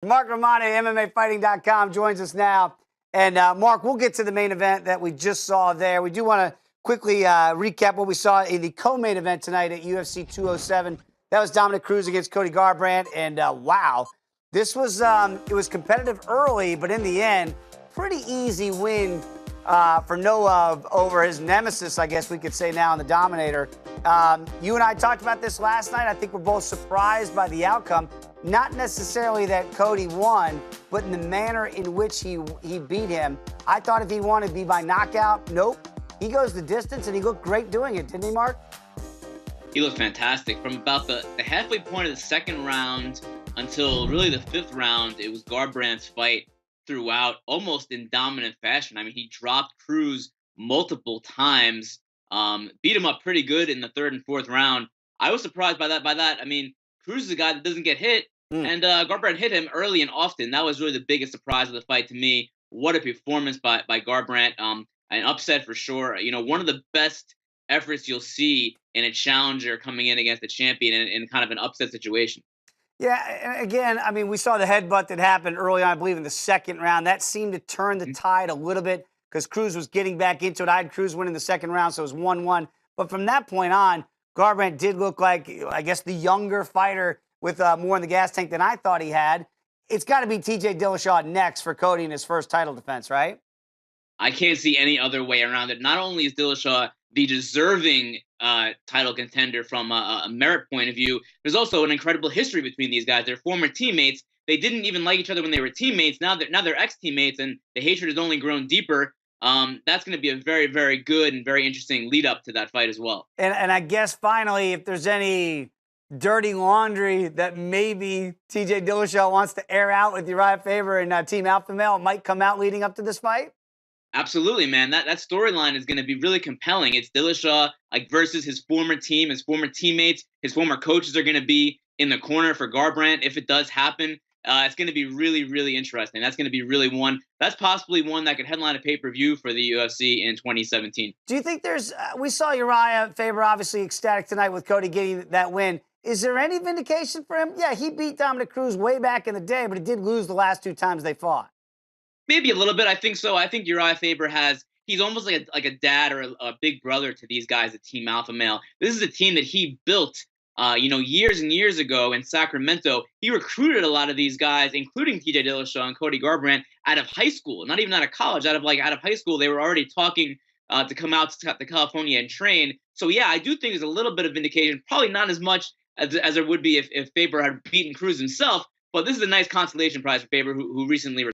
Mark Romano, MMAfighting.com, joins us now. And Mark, we'll get to the main event that we just saw there. We do want to quickly recap what we saw in the co-main event tonight at UFC 207. That was Dominick Cruz against Cody Garbrandt. And wow, this was it was competitive early, but in the end, pretty easy win for Noah over his nemesis, I guess we could say now, in the Dominator. You and I talked about this last night. I think we're both surprised by the outcome. Not necessarily that Cody won, but in the manner in which he beat him. I thought if he won, it'd be by knockout. Nope. He goes the distance, and he looked great doing it, didn't he, Mark? He looked fantastic. From about the halfway point of the second round until really the fifth round, it was Garbrandt's fight throughout, almost in dominant fashion. I mean, he dropped Cruz multiple times, beat him up pretty good in the third and fourth round. I was surprised by that. I mean, Cruz is a guy that doesn't get hit, and Garbrandt hit him early and often. That was really the biggest surprise of the fight to me. What a performance by Garbrandt. An upset for sure. You know, one of the best efforts you'll see in a challenger coming in against a champion in kind of an upset situation. Yeah, again, I mean, we saw the headbutt that happened early on, I believe, in the second round. That seemed to turn the tide a little bit because Cruz was getting back into it. I had Cruz winning the second round, so it was 1-1. But from that point on, Garbrandt did look like, I guess, the younger fighter with more in the gas tank than I thought he had. It's got to be T.J. Dillashaw next for Cody in his first title defense, right? I can't see any other way around it. Not only is Dillashaw the deserving title contender from a merit point of view, there's also an incredible history between these guys. They're former teammates. They didn't even like each other when they were teammates. Now they're ex-teammates, and the hatred has only grown deeper. That's going to be a very, very good and very interesting lead up to that fight as well. And I guess finally, if there's any dirty laundry that maybe T.J. Dillashaw wants to air out with Uriah Faber and Team Alpha Male, it might come out leading up to this fight. Absolutely, man. That storyline is going to be really compelling. It's Dillashaw versus his former team, his former teammates, his former coaches are going to be in the corner for Garbrandt if it does happen. It's going to be really, really interesting. That's going to be really one. That's possibly one that could headline a pay-per-view for the UFC in 2017. Do you think there's? We saw Uriah Faber obviously ecstatic tonight with Cody getting that win. Is there any vindication for him? Yeah, he beat Dominick Cruz way back in the day, but he did lose the last two times they fought. Maybe a little bit. I think so. I think Uriah Faber he's almost like a dad or a big brother to these guys at Team Alpha Male. This is a team that he built, years and years ago in Sacramento. He recruited a lot of these guys, including T.J. Dillashaw and Cody Garbrandt, out of high school, not even out of college, out of high school. They were already talking to come out to California and train. So yeah, I do think there's a little bit of vindication, probably not as much as there would be if Faber had beaten Cruz himself. But this is a nice consolation prize for Faber, who recently